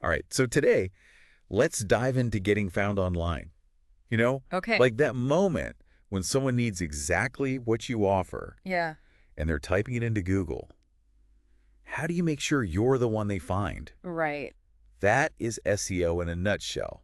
All right, so today, let's dive into getting found online. Okay. Like that moment when someone needs exactly what you offer Yeah. and they're typing it into Google. How do you make sure you're the one they find? Right. That is SEO in a nutshell.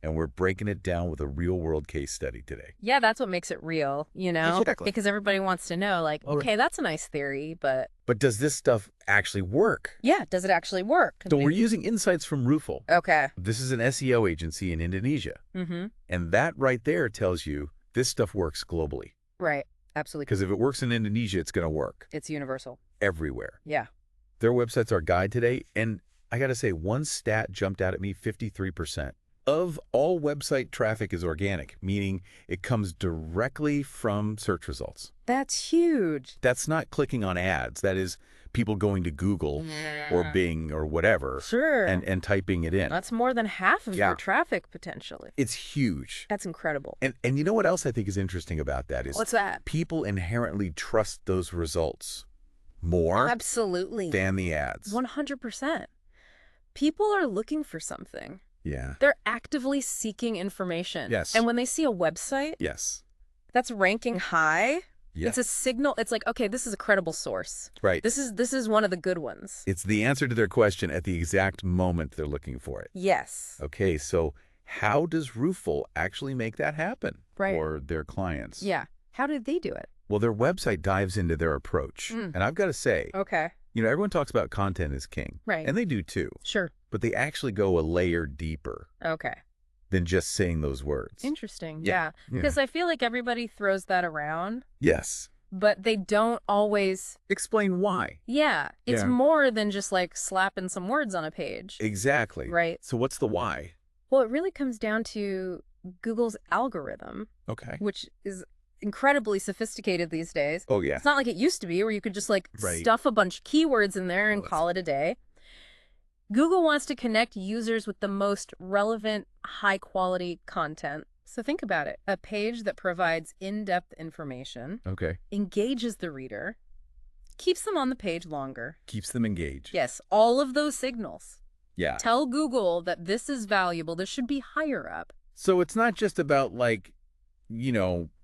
And we're breaking it down with a real-world case study today. Yeah, that's what makes it real, Exactly. Because everybody wants to know, like, All right. okay, that's a nice theory, but But does this stuff actually work? yeah, does it actually work? So we're using insights from Roofel. Okay. This is an SEO agency in Indonesia. Mm-hmm. And that right there tells you this stuff works globally. Right. Absolutely. Because if it works in Indonesia, it's going to work It's universal. everywhere. Yeah. Their website's our guide today, and I got to say, one stat jumped out at me, 53%. Of all website traffic is organic, meaning it comes directly from search results. That's huge. That's not clicking on ads. That is people going to Google or Bing or whatever Sure. and typing it in. That's more than half of Yeah. your traffic, potentially. It's huge. That's incredible. And you know what else I think is interesting about that is What's that? people inherently trust those results more Absolutely. than the ads. 100%. People are looking for something. Yeah. They're actively seeking information. Yes. And when they see a website Yes. that's ranking high, Yeah. it's a signal. It's like, okay, this is a credible source. Right. This is one of the good ones. It's the answer to their question at the exact moment they're looking for it. Yes. Okay, so how does Roofel actually make that happen Right. for their clients? Yeah. How did they do it? Well, their website dives into their approach. Mm. And I've got to say, Okay. everyone talks about content is king. Right. And they do too. Sure. But they actually go a layer deeper Okay. than just saying those words. Interesting. Yeah. Yeah. Because I feel like everybody throws that around, Yes. but they don't always. Explain why. Yeah. It's Yeah. more than just like slapping some words on a page. Exactly. Right. So what's the why? Well, it really comes down to Google's algorithm, Okay. which is incredibly sophisticated these days. Oh, yeah. It's not like it used to be where you could just like Right. stuff a bunch of keywords in there and Well, call it a day. Google wants to connect users with the most relevant, high-quality content. So think about it. A page that provides in-depth information, Okay. engages the reader, keeps them on the page longer. Keeps them engaged. Yes, all of those signals. Yeah. Tell Google that this is valuable. This should be higher up. So it's not just about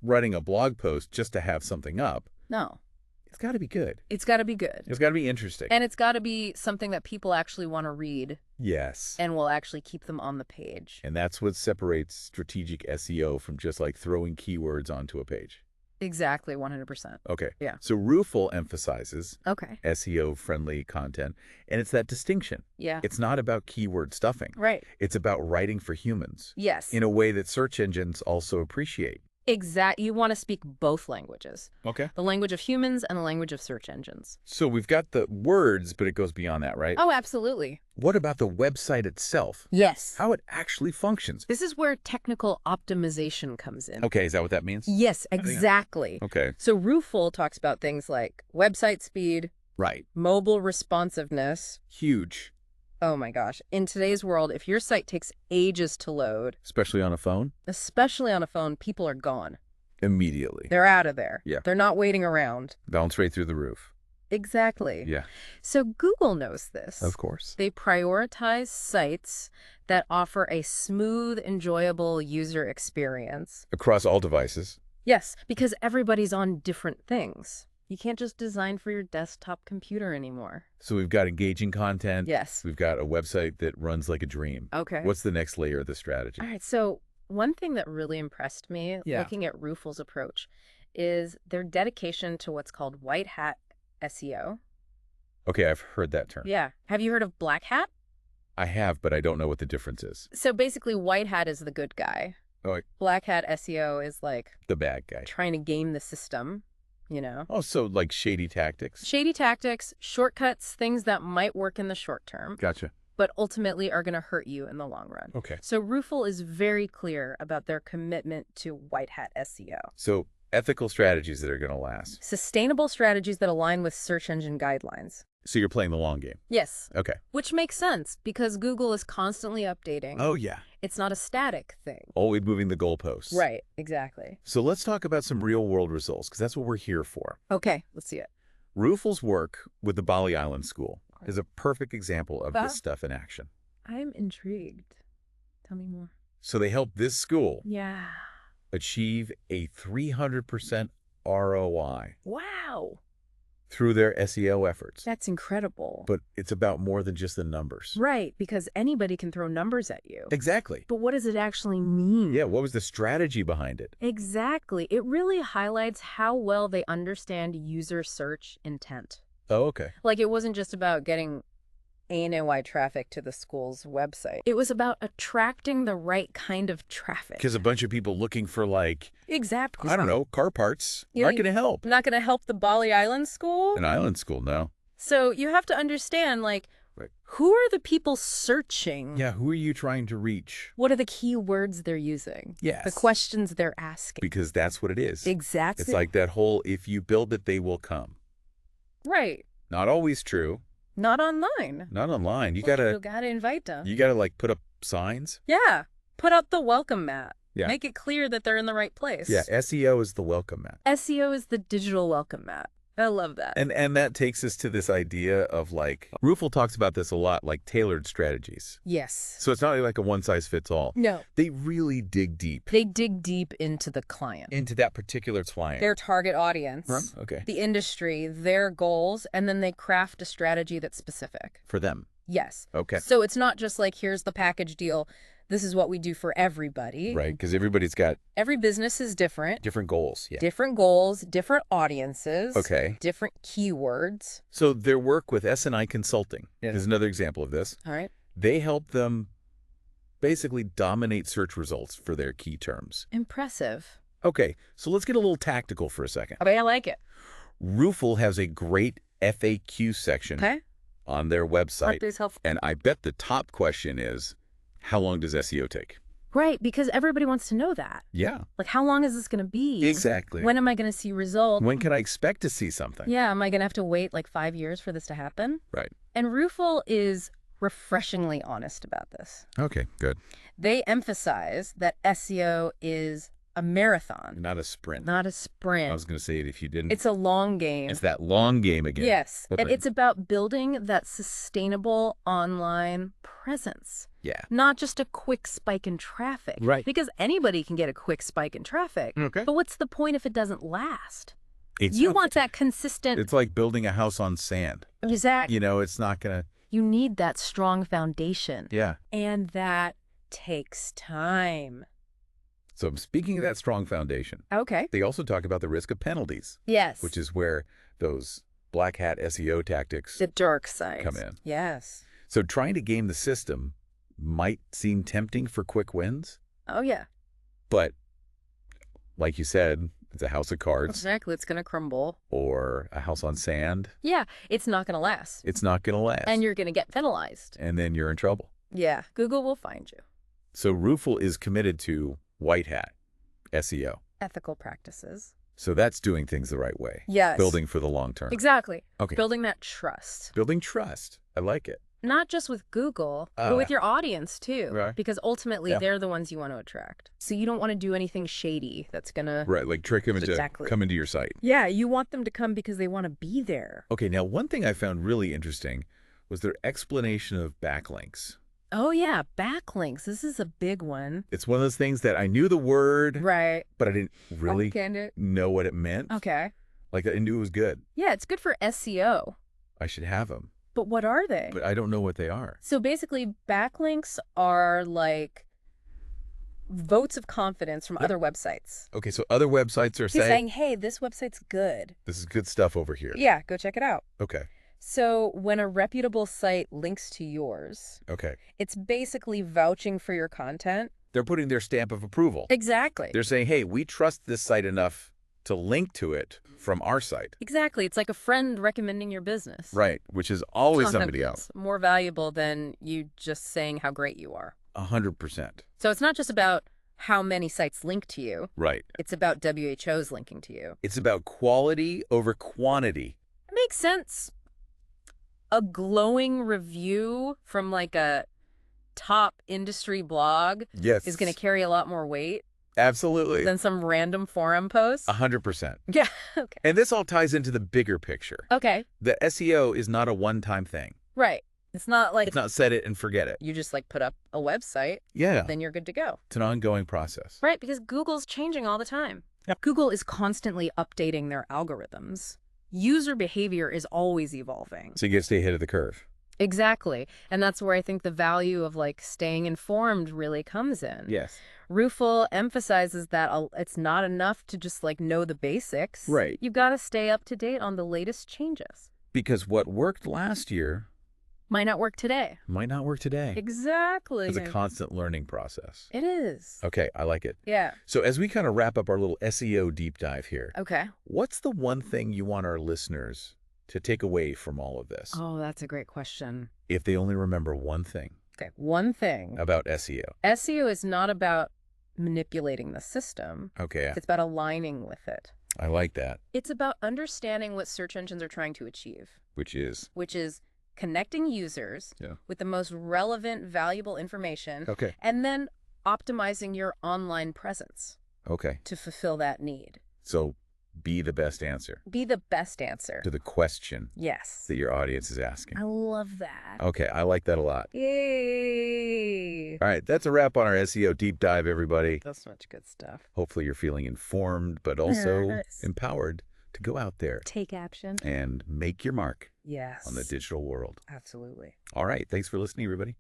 writing a blog post just to have something up. No, It's got to be good. it's got to be good. It's got to be interesting. And it's got to be something that people actually want to read Yes. and will actually keep them on the page. And that's what separates strategic SEO from just like throwing keywords onto a page. Exactly, 100%. Okay. Yeah. So Roofel emphasizes Okay. SEO-friendly content, and it's that distinction. Yeah. It's not about keyword stuffing. Right. It's about writing for humans Yes. in a way that search engines also appreciate. You want to speak both languages. Okay. The language of humans and the language of search engines. So we've got the words, but it goes beyond that, right? Oh, absolutely. What about the website itself? Yes. How it actually functions? This is where technical optimization comes in. Okay, is that what that means? Yes, exactly. Okay. So Roofel talks about things like website speed, Right. mobile responsiveness. Huge. Oh my gosh. In today's world, if your site takes ages to load, Especially on a phone? especially on a phone, people are gone. Immediately. They're out of there. Yeah. They're not waiting around. Bounce right through the roof. Exactly. Yeah, So Google knows this. of course. They prioritize sites that offer a smooth, enjoyable user experience. Across all devices. Yes, because everybody's on different things. You can't just design for your desktop computer anymore. So we've got engaging content. Yes. We've got a website that runs like a dream. Okay. What's the next layer of the strategy? All right. So one thing that really impressed me Yeah. looking at Roofel's approach is their dedication to what's called white hat SEO. Okay, I've heard that term. Yeah. Have you heard of black hat? I have, but I don't know what the difference is. So basically, white hat is the good guy. Oh, Black hat SEO is like the bad guy. trying to game the system, Oh, so like shady tactics. Shady tactics, shortcuts, things that might work in the short term, Gotcha. but ultimately are going to hurt you in the long run. Okay. So Roofel is very clear about their commitment to white hat SEO. So ethical strategies that are going to last. Sustainable strategies that align with search engine guidelines. So you're playing the long game. Yes. Okay. Which makes sense because Google is constantly updating. Oh, yeah. It's not a static thing. Always moving the goalposts. Right, exactly. So let's talk about some real world results because that's what we're here for. Okay, let's see it. Roofel's work with the Bali Island School is a perfect example of this stuff in action. I'm intrigued. Tell me more. So they help this school Yeah. achieve a 300% ROI Wow. through their SEO efforts. That's incredible. But it's about more than just the numbers. Right, because anybody can throw numbers at you. Exactly. But what does it actually mean? Yeah, what was the strategy behind it? Exactly. It really highlights how well they understand user search intent. Oh, okay. Like, it wasn't just about getting ANOI traffic to the school's website. It was about attracting the right kind of traffic. Because a bunch of people looking for, like, Exactly. I don't know, car parts You- aren't going to help. Not going to help the Bali Island school? An island school, no. So you have to understand, like, Right. who are the people searching? Yeah, who are you trying to reach? What are the key words they're using? Yes. The questions they're asking. Because that's what it is. Exactly. It's like that whole, if you build it, they will come. Right. Not always true. Not online. Not online. You You gotta invite them. like put up signs. Yeah. Put out the welcome mat. Yeah. Make it clear that they're in the right place. Yeah, SEO is the welcome mat. SEO is the digital welcome mat. I love that. And that takes us to this idea of, like, Roofel talks about this a lot, like tailored strategies. Yes. So it's not like a one-size-fits-all. No. They really dig deep They dig deep into the client, into that particular client. their target audience, Huh? Okay. the industry, their goals, and then they craft a strategy that's specific. For them. Yes. Okay. So it's not just like, here's the package deal. This is what we do for everybody. Right, because everybody's got Every business is different. different goals. Yeah. Different goals, different audiences. Okay. Different keywords. So their work with S&I Consulting is another example of this. All right. They help them basically dominate search results for their key terms. Impressive. Okay, so let's get a little tactical for a second. I mean, I like it. Roofel has a great FAQ section Okay. on their Aren't website. these helpful? And I bet the top question is, how long does SEO take? Right, because everybody wants to know that. Yeah, Like, how long is this going to be? exactly. When am I going to see results? When can I expect to see something? Yeah, am I going to have to wait like 5 years for this to happen? Right. And Roofel is refreshingly honest about this. Okay, good. They emphasize that SEO is a marathon, Not a sprint. not a sprint. I was going to say it if you didn't. It's a long game. It's that long game again. Yes, But and like- it's about building that sustainable online presence. Yeah. Not just a quick spike in traffic. Right. Because anybody can get a quick spike in traffic. Okay. But what's the point if it doesn't last? It's, You want that consistent... It's like building a house on sand. Exactly. You know, it's not going to. You need that strong foundation. Yeah. And that takes time. So speaking of that strong foundation, Okay. they also talk about the risk of penalties, Yes. which is where those black hat SEO tactics the dark side. come in. Yes. So trying to game the system might seem tempting for quick wins, Oh, yeah. but like you said, it's a house of cards Exactly. It's going to crumble. or a house on sand. Yeah. It's not going to last. It's not going to last. And you're going to get penalized. And then you're in trouble. Yeah. Google will find you. So Roofel is committed to white hat SEO. Ethical practices. So that's doing things the right way. Yes. Building for the long term. Exactly. Okay. Building that trust. Building trust. I like it. Not just with Google, but with your audience too. Right. Because ultimately, Yeah. they're the ones you want to attract. So you don't want to do anything shady that's going to... Right, like trick them into Exactly. come into your site. Yeah, you want them to come because they want to be there. Okay, now one thing I found really interesting was their explanation of backlinks. Oh, yeah. Backlinks. This is a big one. It's one of those things that I knew the word, Right. but I didn't really Okay. know what it meant. Okay. Like I knew it was good. Yeah, it's good for SEO. I should have them, But what are they? but I don't know what they are. So basically, backlinks are like votes of confidence from other websites. Okay, so other websites are He's saying, saying, hey, this website's good. this is good stuff over here. Yeah, go check it out. Okay, So when a reputable site links to yours, okay. it's basically vouching for your content. They're putting their stamp of approval. Exactly. They're saying, hey, we trust this site enough to link to it from our site. Exactly. It's like a friend recommending your business. Right, which is always somebody else. It's more valuable than you just saying how great you are. 100%. So it's not just about how many sites link to you. Right. It's about WHO's linking to you. It's about quality over quantity. It makes sense. A glowing review from like a top industry blog Yes. is going to carry a lot more weight Absolutely. than some random forum post. 100%. Yeah. Okay. And this all ties into the bigger picture. Okay. That SEO is not a one-time thing. Right. It's not like It's not set it and forget it. you just like put up a website, Yeah. then you're good to go. It's an ongoing process. Right, because Google's changing all the time. Yep. Google is constantly updating their algorithms. User behavior is always evolving. So you get to stay ahead of the curve. Exactly. And that's where I think the value of like staying informed really comes in. Yes. Roofel emphasizes that it's not enough to just like know the basics. Right. You've got to stay up to date on the latest changes. Because what worked last year Might not work today. might not work today. Exactly. It's a constant learning process. It is. Okay, I like it. Yeah. So as we kind of wrap up our little SEO deep dive here, Okay. what's the one thing you want our listeners to take away from all of this? Oh, that's a great question. If they only remember one thing Okay. One thing. about SEO. SEO is not about manipulating the system. Okay, It's about aligning with it. I like that, It's about understanding what search engines are trying to achieve, which is... which is connecting users Yeah. with the most relevant, valuable information, Okay, and then optimizing your online presence okay. to fulfill that need. So be the best answer Be the best answer. to the question Yes. that your audience is asking. I love that. Okay, I like that a lot. Yay! All right, that's a wrap on our SEO deep dive, everybody. That's such good stuff. Hopefully you're feeling informed, but also Yes. empowered to go out there Take action. and make your mark Yes. on the digital world. Absolutely. All right, thanks for listening, everybody.